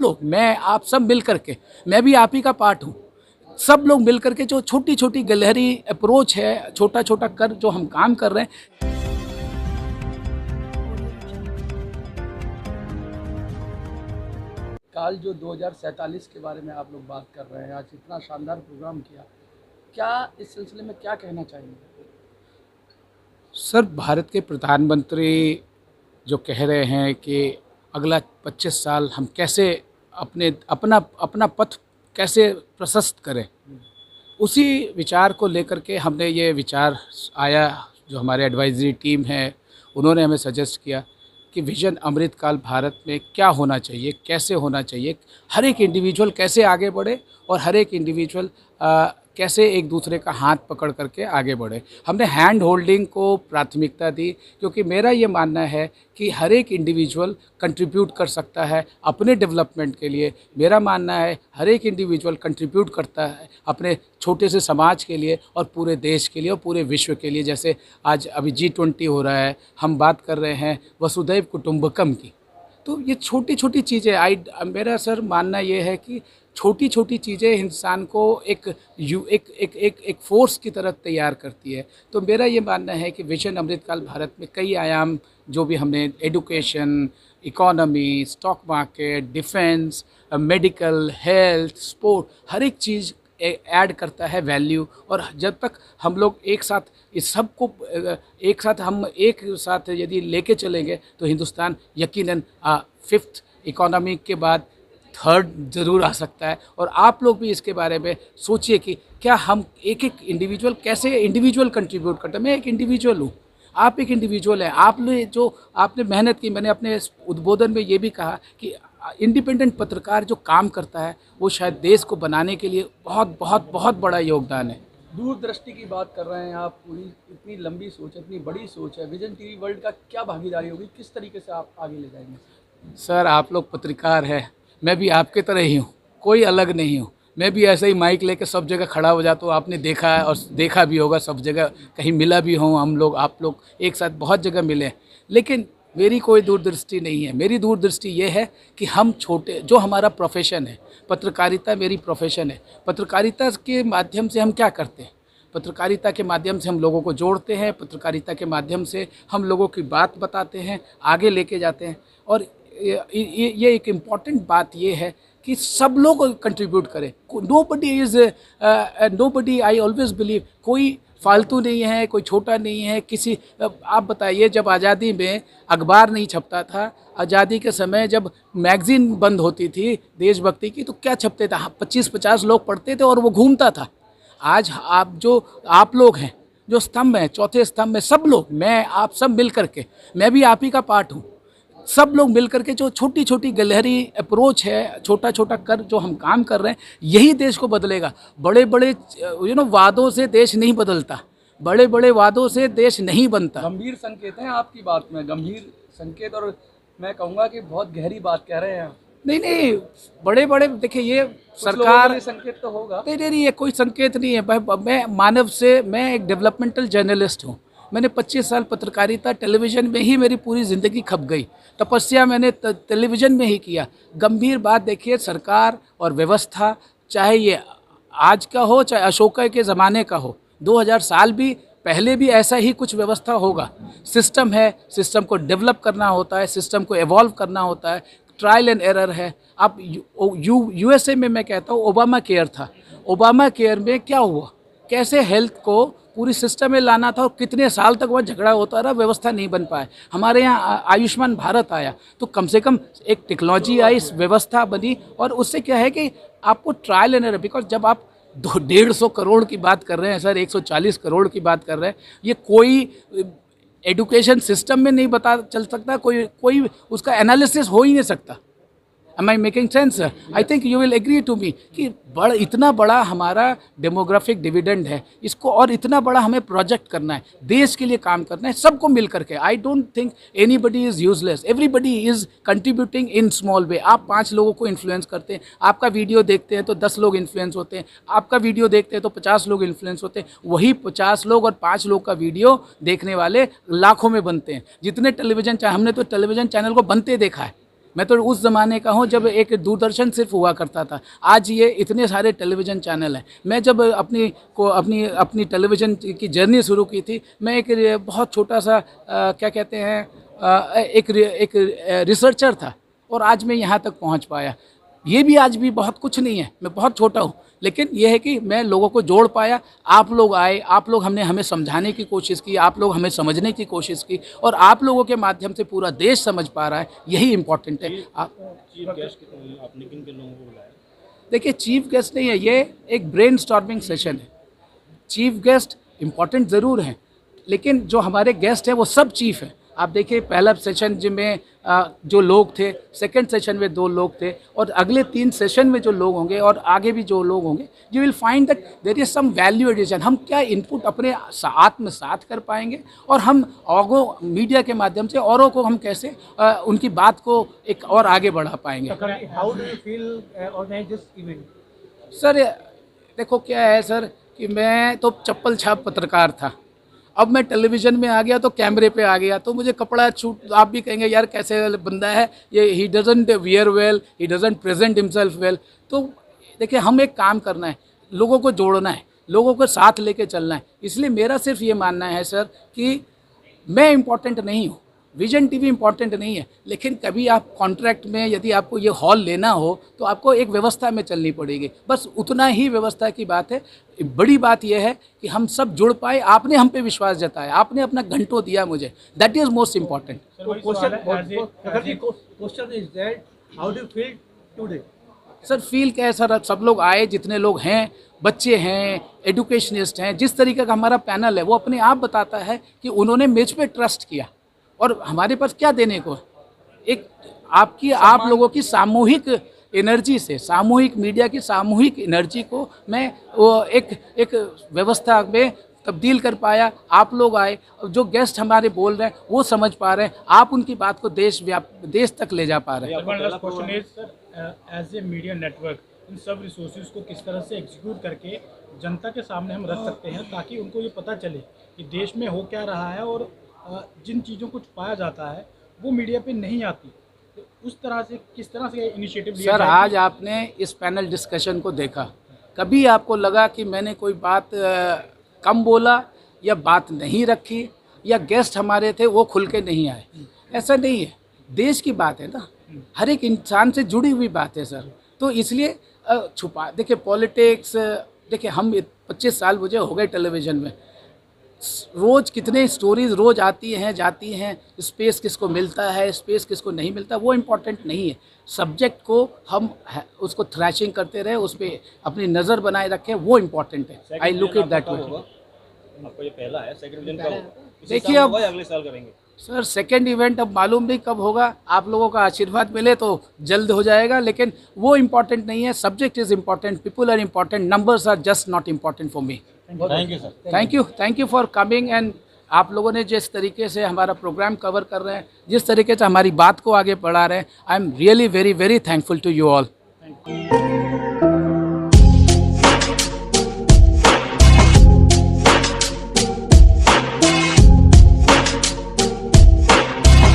लोग, मैं आप सब मिल करके, मैं भी आप ही का पार्ट हूँ, सब लोग मिल करके जो छोटी छोटी गलहरी अप्रोच है, छोटा छोटा कर जो हम काम कर रहे हैं। काल जो 2047 के बारे में आप लोग बात कर रहे हैं, आज इतना शानदार प्रोग्राम किया, क्या इस सिलसिले में क्या कहना चाहेंगे? सर, भारत के प्रधानमंत्री जो कह रहे हैं कि अगला 25 साल हम कैसे अपना अपना पथ कैसे प्रशस्त करें, उसी विचार को लेकर के हमने ये विचार आया। जो हमारे एडवाइजरी टीम है, उन्होंने हमें सजेस्ट किया कि विजन अमृतकाल भारत में क्या होना चाहिए, कैसे होना चाहिए, हर एक इंडिविजुअल कैसे आगे बढ़े और हर एक इंडिविजुअल कैसे एक दूसरे का हाथ पकड़ करके आगे बढ़े। हमने हैंड होल्डिंग को प्राथमिकता दी, क्योंकि मेरा ये मानना है कि हर एक इंडिविजुअल कंट्रीब्यूट कर सकता है अपने डेवलपमेंट के लिए। मेरा मानना है हर एक इंडिविजुअल कंट्रीब्यूट करता है अपने छोटे से समाज के लिए और पूरे देश के लिए और पूरे विश्व के लिए। जैसे आज अभी G20 हो रहा है, हम बात कर रहे हैं वसुधैव कुटुंबकम की, तो ये छोटी छोटी चीज़ें मेरा सर मानना ये है कि छोटी छोटी चीज़ें इंसान को एक फोर्स की तरह तैयार करती है। तो मेरा ये मानना है कि विजन अमृतकाल भारत में कई आयाम जो भी हमने education, economy, stock market, defence, medical, health, sport, हर एक चीज़ ऐड करता है वैल्यू। और जब तक हम लोग एक साथ इस सब को एक साथ यदि लेके चलेंगे तो हिंदुस्तान यकीनन 5th इकोनॉमी के बाद 3rd ज़रूर आ सकता है। और आप लोग भी इसके बारे में सोचिए कि क्या हम एक एक इंडिविजुअल कैसे इंडिविजुअल कंट्रीब्यूट करते हैं। मैं एक इंडिविजुअल हूँ, आप एक इंडिविजुअल हैं। आपने जो आपने मेहनत की, मैंने अपने उद्बोधन में ये भी कहा कि इंडिपेंडेंट पत्रकार जो काम करता है वो शायद देश को बनाने के लिए बहुत बहुत बहुत बड़ा योगदान है। दूरदृष्टि की बात कर रहे हैं आप, पूरी इतनी लंबी सोच, इतनी बड़ी सोच है। विजन टीवी वर्ल्ड का क्या भागीदारी होगी, किस तरीके से आप आगे ले जाएंगे? सर, आप लोग पत्रकार हैं, मैं भी आपके तरह ही हूँ, कोई अलग नहीं हूँ। मैं भी ऐसे ही माइक लेकर सब जगह खड़ा हो जाता हूँ। आपने देखा है और देखा भी होगा, सब जगह कहीं मिला भी हूँ, हम लोग आप लोग एक साथ बहुत जगह मिले। लेकिन मेरी कोई दूरदृष्टि नहीं है। मेरी दूरदृष्टि ये है कि हम छोटे, जो हमारा प्रोफेशन है, पत्रकारिता मेरी प्रोफेशन है, पत्रकारिता के माध्यम से हम क्या करते हैं? पत्रकारिता के माध्यम से हम लोगों को जोड़ते हैं, पत्रकारिता के माध्यम से हम लोगों की बात बताते हैं, आगे लेके जाते हैं। और ये एक इम्पॉर्टेंट बात ये है कि सब लोग कंट्रीब्यूट करें। नोबडी आई ऑलवेज बिलीव, कोई फालतू नहीं है, कोई छोटा नहीं है। किसी आप बताइए, जब आज़ादी में अखबार नहीं छपता था, आज़ादी के समय जब मैगज़ीन बंद होती थी देशभक्ति की, तो क्या छपते थे? 25-50 लोग पढ़ते थे और वो घूमता था। आज आप लोग हैं जो स्तंभ हैं, चौथे स्तंभ में सब लोग, मैं आप सब मिल करके, मैं भी आप ही का पार्ट हूँ, सब लोग मिल करके जो छोटी छोटी गलहरी अप्रोच है, छोटा छोटा कर जो हम काम कर रहे हैं, यही देश को बदलेगा। बड़े बड़े वादों से देश नहीं बदलता, बड़े बड़े वादों से देश नहीं बनता। गंभीर संकेत हैं आपकी बात में, गंभीर संकेत, और मैं कहूँगा कि बहुत गहरी बात कह रहे हैं आप। नहीं, बड़े बड़े देखिए, ये सरकार संकेत तो होगा। नहीं, ये कोई संकेत नहीं है। मैं मानव से, मैं एक डेवलपमेंटल जर्नलिस्ट हूँ। मैंने 25 साल पत्रकारिता, टेलीविज़न में ही मेरी पूरी ज़िंदगी खप गई। तपस्या मैंने टेलीविज़न में ही किया। गंभीर बात देखिए, सरकार और व्यवस्था, चाहे ये आज का हो चाहे अशोका के ज़माने का हो, 2000 साल भी पहले भी ऐसा ही कुछ व्यवस्था होगा। सिस्टम है, सिस्टम को डेवलप करना होता है, सिस्टम को एवॉल्व करना होता है, ट्रायल एंड एरर है। अब USA में मैं कहता हूँ ओबामा केयर था। ओबामा केयर में क्या हुआ, कैसे हेल्थ को पूरी सिस्टम में लाना था और कितने साल तक वह झगड़ा होता रहा, व्यवस्था नहीं बन पाए। हमारे यहाँ आयुष्मान भारत आया तो कम से कम एक टेक्नोलॉजी आई, व्यवस्था बनी, और उससे क्या है कि आपको ट्रायल एंड एरर, बिकॉज जब आप 150 करोड़ की बात कर रहे हैं सर, 140 करोड़ की बात कर रहे हैं, ये कोई एडुकेशन सिस्टम में नहीं पता चल सकता, कोई उसका एनालिसिस हो ही नहीं सकता। Am I making sense? I think you will agree to me कि इतना बड़ा हमारा डेमोग्राफिक डिविडेंड है, इसको और इतना बड़ा हमें प्रोजेक्ट करना है, देश के लिए काम करना है, सबको मिल करके। I don't think anybody is useless, everybody is contributing in small way. आप 5 लोगों को इन्फ्लुएंस करते हैं, आपका वीडियो देखते हैं तो 10 लोग इन्फ्लुएंस होते हैं, आपका वीडियो देखते हैं तो 50 लोग इन्फ्लुएंस होते हैं। वही 50 लोग और 5 लोग का वीडियो देखने वाले लाखों में बनते हैं। जितने टेलीविज़न, हमने तो टेलीविज़न चैनल को बनते देखा है, मैं तो उस ज़माने का हूँ जब एक दूरदर्शन सिर्फ हुआ करता था। आज ये इतने सारे टेलीविज़न चैनल हैं। मैं जब अपनी टेलीविज़न की जर्नी शुरू की थी, मैं एक बहुत छोटा सा क्या कहते हैं एक रिसर्चर था, और आज मैं यहाँ तक पहुँच पाया। ये भी आज भी बहुत कुछ नहीं है, मैं बहुत छोटा हूँ, लेकिन यह है कि मैं लोगों को जोड़ पाया। आप लोग आए, आप लोग हमने हमें समझाने की कोशिश की, आप लोग हमें समझने की कोशिश की, और आप लोगों के माध्यम से पूरा देश समझ पा रहा है, यही इम्पोर्टेंट है। चीफ गेस्ट आपने किन किन लोगों को बुलाया? देखिए, चीफ गेस्ट नहीं है, ये एक ब्रेन स्टॉर्मिंग सेशन है। चीफ गेस्ट इम्पॉर्टेंट ज़रूर हैं, लेकिन जो हमारे गेस्ट हैं वो सब चीफ हैं। आप देखिए, पहला सेशन जिसमें जो लोग थे, सेकंड सेशन में 2 लोग थे, और अगले 3 सेशन में जो लोग होंगे और आगे भी जो लोग होंगे, you will find that there is some value addition. हम क्या इनपुट अपने आत्मसात कर पाएंगे, और हम औरों मीडिया के माध्यम से औरों को हम कैसे उनकी बात को एक और आगे बढ़ा पाएंगे। How do you feel organize this event? Sir देखो क्या है सर, कि मैं तो चप्पल छाप पत्रकार था, अब मैं टेलीविज़न में आ गया तो कैमरे पे आ गया, तो मुझे कपड़ा छूट, आप भी कहेंगे यार कैसे बंदा है ये, he doesn't wear well, he doesn't present himself well. तो देखिए, हम एक काम करना है, लोगों को जोड़ना है, लोगों को साथ लेके चलना है। इसलिए मेरा सिर्फ ये मानना है सर कि मैं इम्पोर्टेंट नहीं हूँ, विजन टीवी इम्पोर्टेंट नहीं है, लेकिन कभी आप कॉन्ट्रैक्ट में यदि आपको ये हॉल लेना हो तो आपको एक व्यवस्था में चलनी पड़ेगी, बस उतना ही व्यवस्था की बात है। बड़ी बात यह है कि हम सब जुड़ पाए, आपने हम पे विश्वास जताया, आपने अपना घंटों दिया मुझे, that is most important. Question is that how do you feel today? Sir feel क्या है सर, सब लोग आए, जितने लोग हैं, बच्चे हैं, एडुकेशनिस्ट हैं, जिस तरीके का हमारा पैनल है वो अपने आप बताता है कि उन्होंने मेज पे ट्रस्ट किया, और हमारे पास क्या देने को है। एक आप लोगों की सामूहिक एनर्जी से, सामूहिक मीडिया की सामूहिक एनर्जी को मैं वो एक व्यवस्था में तब्दील कर पाया। आप लोग आए, जो गेस्ट हमारे बोल रहे हैं वो समझ पा रहे हैं, आप उनकी बात को देश तक ले जा पा रहे हैं। Question is sir, as a media network इन सब रिसोर्सेज को किस तरह से एग्जीक्यूट करके जनता के सामने हम रख सकते हैं, ताकि उनको ये पता चले कि देश में हो क्या रहा है, और जिन चीज़ों को छुपाया जाता है वो मीडिया पे नहीं आती, तो उस तरह से किस तरह से इनिशिएटिव लिया सर जाए? आज आपने इस पैनल डिस्कशन को देखा, कभी आपको लगा कि मैंने कोई बात कम बोला या बात नहीं रखी, या गेस्ट हमारे थे वो खुल के नहीं आए? ऐसा नहीं है, देश की बात है ना, हर एक इंसान से जुड़ी हुई बात है सर। तो इसलिए देखिए पॉलिटिक्स, देखिए हम 25 साल मुझे हो गए टेलीविज़न में, रोज़ कितने स्टोरीज़ रोज़ आती हैं जाती हैं, स्पेस किसको मिलता है, स्पेस किसको नहीं मिलता, वो इम्पोर्टेंट नहीं है। सब्जेक्ट को हम उसको थ्रैशिंग करते रहे, उस पर अपनी नज़र बनाए रखें, वो इम्पोर्टेंट है। I look it that way. आपका ये पहला है, सेकंड डिवीजन कब होगा? इसी देखिए साल अब- होगा या अगले साल करेंगे? सर सेकेंड इवेंट अब मालूम नहीं कब होगा, आप लोगों का आशीर्वाद मिले तो जल्द हो जाएगा, लेकिन वो इम्पोर्टेंट नहीं है। Subject is important, people are important, numbers are just not important for me. Thank you sir. Thank you for coming, and आप लोगों ने जिस तरीके से हमारा प्रोग्राम कवर कर रहे हैं, जिस तरीके से हमारी बात को आगे बढ़ा रहे हैं, I am really very very thankful to you all.